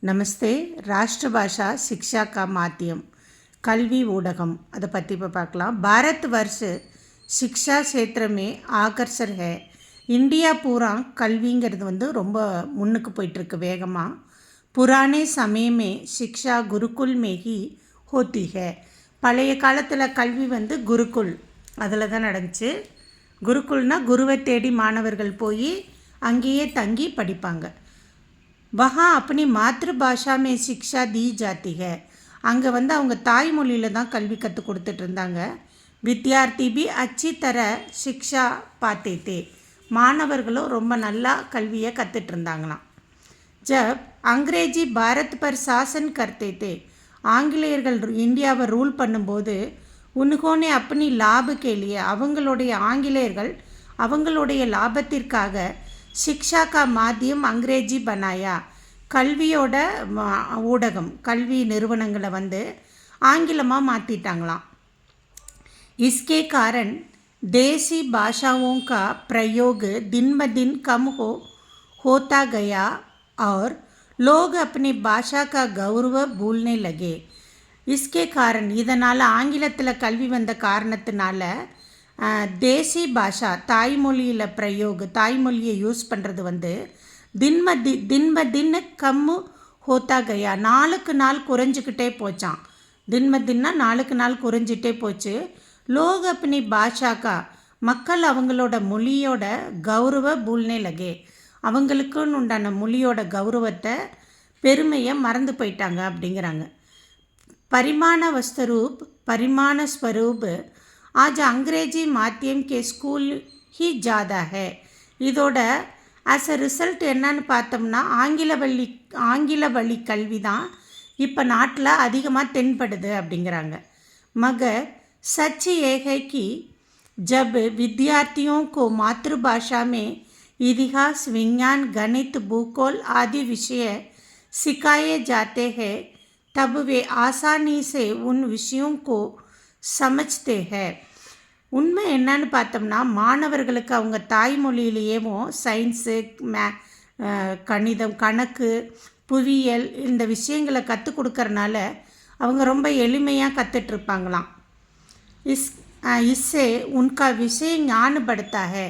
नमस्ते। राष्ट्रभाषा शिक्षा का माध्यम कल्वी ऊडगम அதை பற்றி இப்போ பார்க்கலாம். भारतवर्ष शिक्षा क्षेत्र में आकर्षक है. இந்தியா பூரா கல்விங்கிறது ரொம்ப முன்னுக்கு போயிட்டுருக்கு வேகமாக. पुराने समय में शिक्षा गुरुकुल में ही होती है. பழைய காலத்தில் கல்வி குருகுல் அதில் தான் நடந்துச்சு. குருகுல்னா குருவை தேடி மாணவர்கள் போய் அங்கேயே தங்கி படிப்பாங்க. वहाँ अपनी मातृभाषा में शिक्षा दी जाती है. அங்கே அவங்க தாய்மொழியில் தான் கல்வி கற்றுக் கொடுத்துட்டு இருந்தாங்க. வித்யார்த்தி भी अच्छी तरह शिक्षा पाते थे. மாணவர்களும் ரொம்ப நல்லா கல்வியை கற்றுட்டு இருந்தாங்களாம். जब अंग्रेजी भारत पर शासन करते थे. ஆங்கிலேயர்கள் இந்தியாவை ரூல் பண்ணும்போது उन्होंने अपनी लाभ के लिए அவங்களுடைய ஆங்கிலேயர்கள் அவங்களுடைய லாபத்திற்காக शिक्षा का माध्यम अंग्रेजी बनाया. கல்வியோட ஊடகம் கல்வி நிறுவனங்களை ஆங்கிலமாக மாற்றிட்டாங்களாம். इसके कारण देसी भाषाओं का प्रयोग दिन ब दिन कम होता गया और लोग अपनी भाषा का गौरव भूलने लगे. इसके कारण இதனால் ஆங்கிலத்தில் கல்வி வந்த காரணத்தினால தேசி பாஷா தாய்மொழியில் தாய்மொழியை யூஸ் பண்ணுறது தின் கம்மு ஹோத்தா கயா நாளுக்கு நாள் குறைஞ்சிக்கிட்டே போச்சான். தின்னா நாளுக்கு நாள் குறைஞ்சிட்டே போச்சு. லோக் அப்னி பாஷாக்கா மக்கள் அவங்களோட மொழியோட கௌரவ பூல்னே லகே அவங்களுக்குன்னு உண்டான மொழியோட கௌரவத்தை பெருமையை மறந்து போயிட்டாங்க அப்படிங்கிறாங்க. परिमाण स्वरूप आज अंग्रेजी माध्यम के स्कूल ही ज़्यादा है. இதோட ஆஸ் அ ரிசல்ட் என்னன்னு பார்த்தோம்னா ஆங்கில வழி கல்வி தான் இப்போ நாட்டில் அதிகமாக தென்படுது அப்படிங்கிறாங்க. मगर सच ये है कि जब विद्यार्थियों को मातृभाषा में इतिहास विज्ञान गणित भूगोल आदि विषय सिखाए जाते हैं तब वे आसानी से उन विषयों को समझते हैं. உண்மை என்னன்னு பார்த்தோம்னா மாணவர்களுக்கு அவங்க தாய்மொழியிலேயேவும் சயின்ஸு கணிதம் கணக்கு புவியியல் இந்த விஷயங்களை கற்றுக் கொடுக்கறனால அவங்க ரொம்ப எளிமையாக கற்றுட்ருப்பாங்களாம். இஸ்ஸே உன்கா விஷயம் ஞானப்படுத்தா ஹே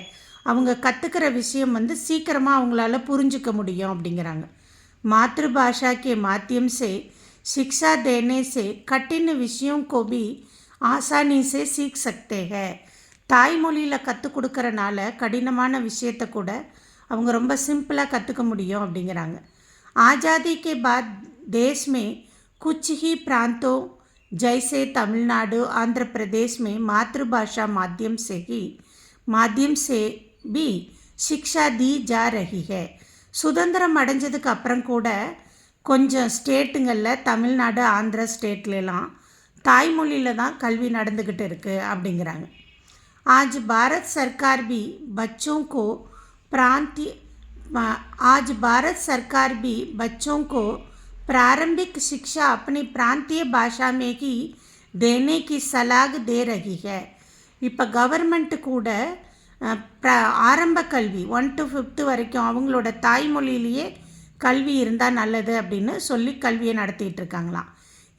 அவங்க கற்றுக்கிற விஷயம் சீக்கிரமாக அவங்களால புரிஞ்சிக்க முடியும் அப்படிங்கிறாங்க. मातृभाषा के माध्यम से शिक्षा देने से कठिन विषयों को भी ஆசானி சே சீக் சக்தே ஹே தாய்மொழியில் கற்றுக் கொடுக்கறனால கடினமான விஷயத்தை கூட அவங்க ரொம்ப சிம்பிளாக கற்றுக்க முடியும் அப்படிங்கிறாங்க. आज़ादी के बाद देश में कुछ ही प्रांतों जैसे तमिलनाडु आंध्र प्रदेश में मातृभाषा माध्यम से भी शिक्षा दी जा रही है. சுதந்திரம் அடைஞ்சதுக்கு அப்புறம் கூட கொஞ்சம் ஸ்டேட்டுங்களில் தமிழ்நாடு ஆந்திரா ஸ்டேட்லாம் தாய்மொழியில் தான் கல்வி நடந்துக்கிட்டு இருக்குது அப்படிங்கிறாங்க. आज भारत सरकार भी बच्चों को प्रारंभिक शिक्षा अपनी प्रांतीय भाषा में ही देने की सलाह दे रही है. இப்போ கவர்மெண்ட் கூட ஆரம்ப கல்வி 1 to 5th வரைக்கும் அவங்களோட தாய்மொழியிலேயே கல்வி இருந்தால் நல்லது அப்படின்னு சொல்லி கல்வியை நடத்திட்டு இருக்காங்களாம்.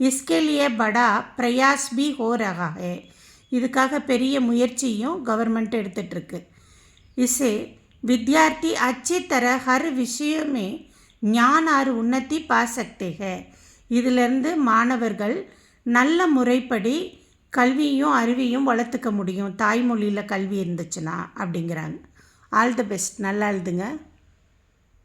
इसके लिए बड़ा प्रयास भी हो रहा है. இதுக்காக பெரிய முயற்சியும் கவர்மெண்ட் எடுத்துகிட்ருக்கு. इसे विद्यार्थी अच्छी तरह हर विषय में ज्ञान और उन्नति पा सकते हैं. இதிலிருந்து மாணவர்கள் நல்ல முறைப்படி கல்வியும் அறிவையும் வளர்த்துக்க முடியும் தாய்மொழியில் கல்வி இருந்துச்சுன்னா அப்படிங்கிறாங்க. All the best. நல்லா எழுதுங்க.